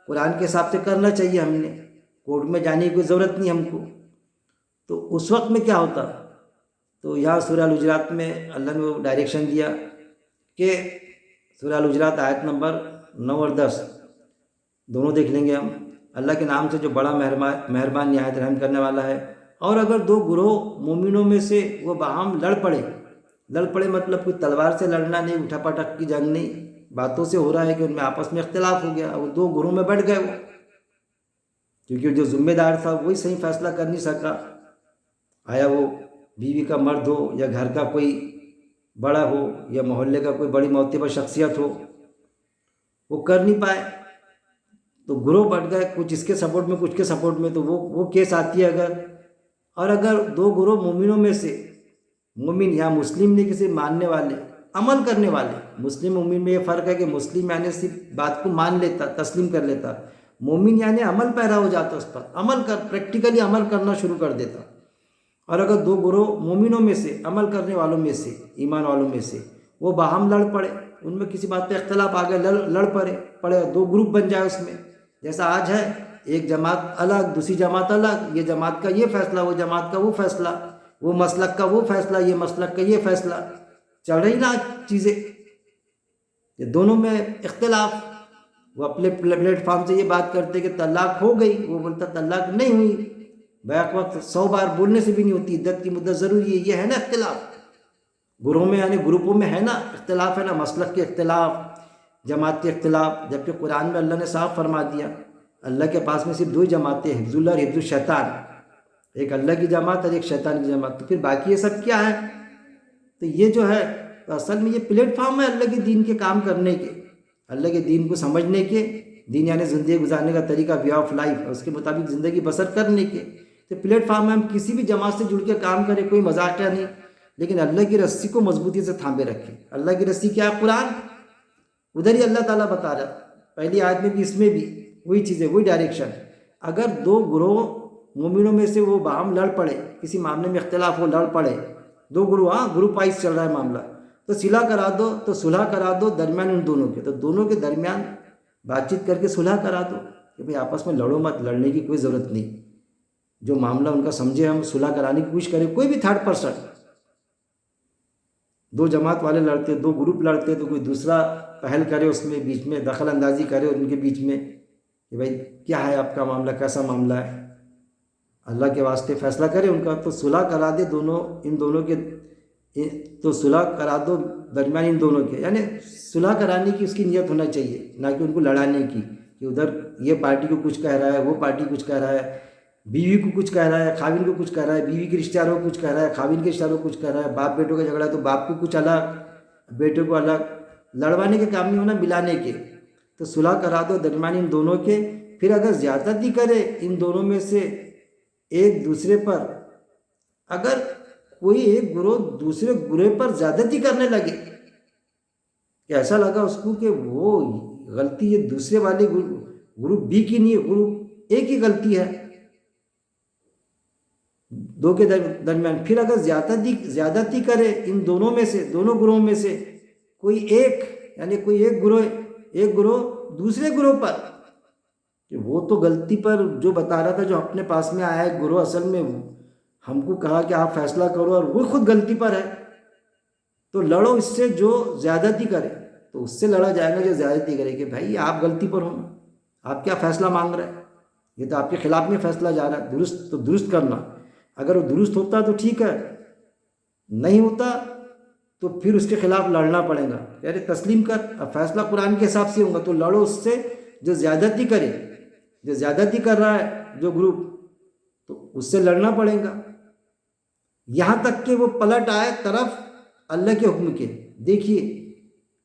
Speaker 1: قرآن کے حساب سے کرنا چاہیے, ہم نے کورٹ میں جانے کی کوئی ضرورت نہیں ہم کو. تو اس وقت میں کیا ہوتا, تو یہاں سورہ الحجرات میں اللہ نے وہ ڈائریکشن دیا کہ سورہ الحجرات آیت نمبر 9 اور 10 دونوں دیکھ لیں گے ہم. اللہ کے نام سے جو بڑا مہربان نہایت رحم کرنے والا ہے. اور اگر دو گروہ مومنوں میں سے وہ باہم لڑ پڑے مطلب کوئی تلوار سے لڑنا نہیں, اٹھا پٹک کی جنگ نہیں, باتوں سے ہو رہا ہے کہ ان میں آپس میں اختلاف ہو گیا, وہ دو گروہ میں بٹ گئے وہ, کیونکہ جو ذمہ دار تھا وہی صحیح فیصلہ کر نہیں سکا. آیا وہ بیوی کا مرد ہو یا گھر کا کوئی بڑا ہو یا محلے کا کوئی بڑی معتبر شخصیت ہو, وہ کر نہیں پائے تو گروہ بٹ گئے, کچھ اس کے سپورٹ میں کچھ کے سپورٹ میں. تو وہ کیس آتی ہے اگر دو گروہ مومنوں میں سے, مومن یا مسلم نہیں, کسی ماننے والے عمل کرنے والے. مسلم مومن میں یہ فرق ہے کہ مسلم یعنی صرف بات کو مان لیتا, تسلیم کر لیتا, مومن یعنی عمل پیرا ہو جاتا, اس پر پریکٹیکلی عمل کرنا شروع کر دیتا. اور اگر دو گروہ مومنوں میں سے, عمل کرنے والوں میں سے, ایمان والوں میں سے, وہ باہم لڑ پڑے, ان میں کسی بات پہ اختلاف آ گیا, لڑ پڑے, دو گروپ بن جائے اس میں, جیسا آج ہے ایک جماعت الگ دوسری جماعت الگ, یہ جماعت کا یہ فیصلہ وہ جماعت کا وہ فیصلہ, وہ مسلک کا وہ فیصلہ یہ مسلک کا یہ فیصلہ, چل رہی نا چیزیں, یہ دونوں میں اختلاف. وہ اپنے پلیٹ فارم سے یہ بات کرتے کہ طلاق ہو گئی, وہ بولتا طلاق نہیں ہوئی, بیک وقت 100 بار بولنے سے بھی نہیں ہوتی, عدت کی مدت ضروری ہے. یہ ہے نا اختلاف گروہوں میں, یعنی گروپوں میں ہے نا اختلاف, ہے نا مسلک کے اختلاف, جماعت کے اختلاف، جبکہ قرآن میں اللہ نے صاف فرما دیا اللہ کے پاس میں صرف 2 جماعتیں، حفظ اللہ اور حفظ الشیطان، ایک اللہ کی جماعت اور ایک شیطان کی جماعت، تو پھر باقی یہ سب کیا ہے؟ تو یہ جو ہے تو اصل میں یہ پلیٹ فارم ہے اللہ کے دین کے کام کرنے کے، اللہ کے دین کو سمجھنے کے، دین یعنی زندگی گزارنے کا طریقہ، وے آف لائف، اور اس کے مطابق زندگی بسر کرنے کے، تو پلیٹ فارم میں ہم کسی بھی جماعت سے جڑ کے کام کریں، کوئی مذاقیہ نہیں، لیکن اللہ کی رسی کو مضبوطی سے تھامے رکھیں۔ اللہ کی رسی کیا ہے؟ قرآن، ادھر ہی اللہ تعالیٰ بتا رہا ہے پہلی آیت میں بھی، اس میں بھی وہی چیزیں، وہی ڈائریکشن۔ اگر 2 گروہ مومنوں میں سے وہ باہم لڑ پڑے، کسی معاملے میں اختلاف ہو، لڑ پڑے، 2 گروہ، گروپ وائز چل رہا ہے معاملہ، تو صلح کرا دو، تو صلح کرا دو درمیان ان دونوں کے، تو دونوں کے درمیان بات چیت کر کے صلح کرا دو کہ بھئی آپس میں لڑو مت، لڑنے کی کوئی ضرورت نہیں، جو معاملہ ان کا سمجھے ہم صلح کرانے کی کوشش کریں، کوئی بھی تھرڈ پرسن، 2 جماعت والے لڑتے، 2 گروپ لڑتے، تو کوئی دوسرا پہل کرے، اس میں بیچ میں دخل اندازی کرے ان کے بیچ میں کہ بھائی کیا ہے آپ کا معاملہ، کیسا معاملہ ہے، اللہ کے واسطے فیصلہ کرے ان کا، تو صلح کرا دے دونوں، ان دونوں کے، تو صلح کرا دو درمیان ان دونوں کے، یعنی صلح کرانے کی اس کی نیت ہونا چاہیے، نہ کہ ان کو لڑانے کی، کہ ادھر یہ پارٹی کو کچھ کہہ رہا ہے، وہ پارٹی کچھ کہہ رہا ہے، بیوی کو کچھ کہہ رہا ہے، خاوند کو کچھ کہہ رہا ہے، بیوی کے رشتہ داروں کو کچھ کہہ رہا ہے، خاوند کے رشتہ داروں کو کچھ کہہ رہا ہے، باپ بیٹوں کا جھگڑا ہے تو باپ کو کچھ الگ، بیٹے کو الگ، لڑوانے کے کام نہیں ہونا، ملانے کے، تو صلح کرا دو درمیان ان دونوں کے۔ پھر اگر زیادتی کرے ان دونوں میں سے ایک دوسرے پر، اگر کوئی ایک گروہ دوسرے گروہ پر زیادتی کرنے لگے کہ ایسا لگا اس کو کہ وہ غلطی یہ دوسرے والے گروپ بی کی نہیں ہے، گروپ اے کی غلطی ہے، 2 کے درمیان، پھر اگر زیادتی کرے ان دونوں میں سے، دونوں گروہوں میں سے کوئی ایک، یعنی کوئی ایک گروہ دوسرے گروہ پر، کہ وہ تو غلطی پر جو بتا رہا تھا، جو اپنے پاس میں آیا ہے گروہ، اصل میں ہم کو کہا کہ آپ فیصلہ کرو اور وہ خود غلطی پر ہے، تو لڑو اس سے جو زیادتی کرے، تو اس سے لڑا جائے گا جو زیادتی کرے، کہ بھائی آپ غلطی پر ہو، آپ کیا فیصلہ مانگ رہے ہیں، یہ تو آپ کے خلاف میں فیصلہ جا رہا ہے، درست تو درست کرنا، اگر وہ درست ہوتا تو ٹھیک ہے، نہیں ہوتا تو پھر اس کے خلاف لڑنا پڑے گا، کہہ رہے تسلیم کر، اب فیصلہ قرآن کے حساب سے ہوگا، تو لڑو اس سے جو زیادتی کرے، جو زیادتی کر رہا ہے جو گروپ، تو اس سے لڑنا پڑے گا، یہاں تک کہ وہ پلٹ آئے طرف اللہ کے حکم کے۔ دیکھیے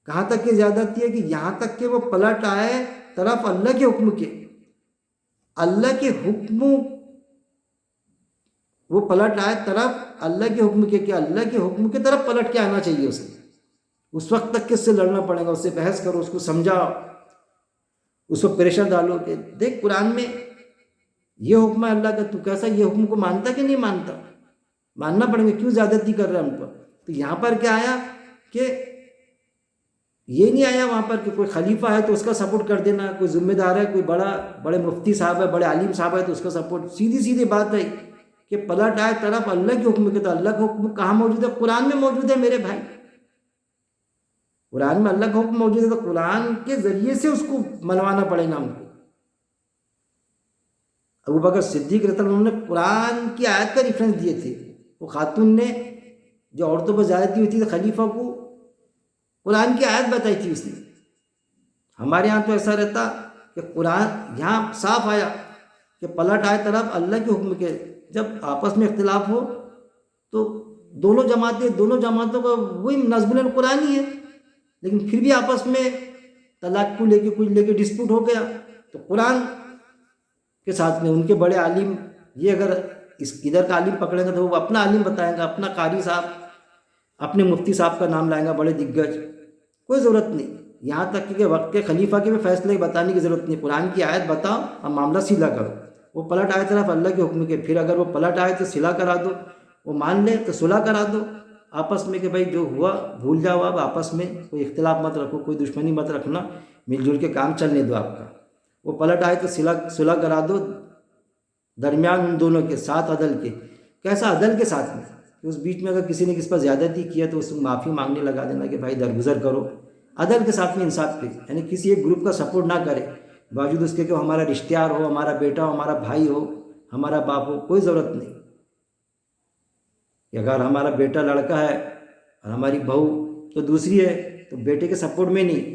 Speaker 1: کہاں تک کہ زیادتی ہے، کہ یہاں تک کہ وہ پلٹ آئے طرف اللہ کے حکم کے، اللہ کے حکم، وہ پلٹ آئے طرف اللہ کے حکم کے، کہ اللہ کے حکم کی طرف پلٹ کے آنا چاہیے اسے، اس وقت تک کہ اس سے لڑنا پڑے گا، اس سے بحث کرو، اس کو سمجھاؤ، اس کو پریشر ڈالو کہ دیکھ قرآن میں یہ حکم ہے اللہ کا، تو کیسا یہ حکم کو مانتا کہ نہیں مانتا، ماننا پڑے گا، کیوں زیادتی کر رہا ہے ہم پر۔ تو یہاں پر کیا آیا کہ یہ نہیں آیا وہاں پر کہ کوئی خلیفہ ہے تو اس کا سپورٹ کر دینا، کوئی ذمہ دار ہے، کوئی بڑے مفتی صاحب ہے، بڑے عالم صاحب ہے تو اس کا سپورٹ، سیدھی بات ہے کہ پلٹ آئے طرف اللہ کے حکم کے، تو اللہ کا حکم کہاں موجود ہے؟ قرآن میں موجود ہے میرے بھائی، قرآن میں اللہ کا حکم موجود ہے، تو قرآن کے ذریعے سے اس کو منوانا پڑے گا ہم کو۔ ابوبکر صدیق رضی اللہ عنہ نے قرآن کی آیت کا ریفرنس دیے تھے، وہ خاتون نے جو عورتوں پر زیادتی ہوتی تھی خلیفہ کو قرآن کی آیت بتائی تھی اس نے۔ ہمارے ہاں تو ایسا رہتا کہ قرآن یہاں صاف آیا کہ پلٹ آئے طرف اللہ کے حکم کے، جب آپس میں اختلاف ہو تو دونوں جماعتوں کا وہی نظم القرآن ہی ہے، لیکن پھر بھی آپس میں طلاق کو لے کے کچھ لے کے ڈسپیوٹ ہو گیا، تو قرآن کے ساتھ میں ان کے بڑے عالم، یہ اگر ادھر کا عالم پکڑیں گے تو وہ اپنا عالم بتائیں گا، اپنا قاری صاحب، اپنے مفتی صاحب کا نام لائیں گا، بڑے دگج، کوئی ضرورت نہیں، یہاں تک کہ وقت کے خلیفہ کے بھی فیصلے بتانے کی ضرورت نہیں، قرآن کی آیت بتاؤ اور معاملہ سیدھا کرو، وہ پلٹ آئے طرف اللہ کے حکم کے، پھر اگر وہ پلٹ آئے تو صلح کرا دو، وہ مان لے تو صلح کرا دو آپس میں، کہ بھائی جو ہوا بھول جاؤ، اب آپس میں کوئی اختلاف مت رکھو، کوئی دشمنی مت رکھنا، مل جل کے کام چلنے دو آپ کا۔ وہ پلٹ آئے تو صلح کرا دو درمیان ان دونوں کے ساتھ، عدل کے، کیسا عدل کے ساتھ میں، کہ اس بیچ میں اگر کسی نے کس پر زیادتی کیا تو اس کو معافی مانگنے لگا دینا کہ بھائی درگزر کرو، عدل کے ساتھ میں، انصاف پہ، یعنی کسی ایک گروپ کا سپورٹ نہ کرے، باوجود اس کے کہ ہمارا رشتہ دار ہو، ہمارا بیٹا ہو، ہمارا بھائی ہو، ہمارا باپ ہو، کوئی ضرورت نہیں کہ اگر ہمارا بیٹا لڑکا ہے اور ہماری بہو تو دوسری ہے تو بیٹے کے سپورٹ میں نہیں،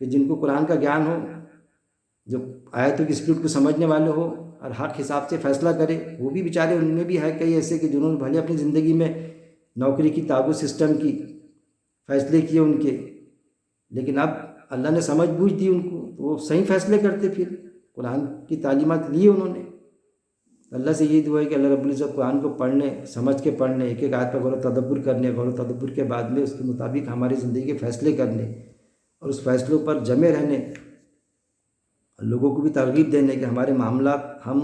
Speaker 1: کہ جن کو قرآن کا گیان ہو، جو آیتوں کی اسپرٹ کو سمجھنے والے ہو اور حق حساب سے فیصلہ کرے، وہ بھی بیچارے، ان میں بھی ہے کئی ایسے کہ جنہوں نے بھلے اپنی زندگی میں نوکری کی، تابوت سسٹم کی، فیصلے کیے ان کے، لیکن اب اللہ نے سمجھ بوجھ دی ان کو، تو وہ صحیح فیصلے کرتے، پھر قرآن کی تعلیمات لی انہوں نے۔ اللہ سے یہی دعا ہے کہ اللہ رب العزت قرآن کو پڑھنے، سمجھ کے پڑھنے، ایک ایک آیت پر غور و تدبر کرنے، غور و تدبر کے بعد میں اس کے مطابق ہماری زندگی کے فیصلے کرنے اور اس فیصلوں پر جمے رہنے، اور لوگوں کو بھی ترغیب دینے کہ ہمارے معاملات ہم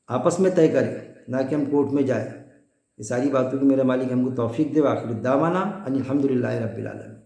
Speaker 1: آپس میں طے کریں، نہ کہ ہم کورٹ میں جائیں۔ یہ ساری باتوں کی میرا مالک ہم کو توفیق دے۔ وآخر دعوانا ان الحمد للہ رب العالمین۔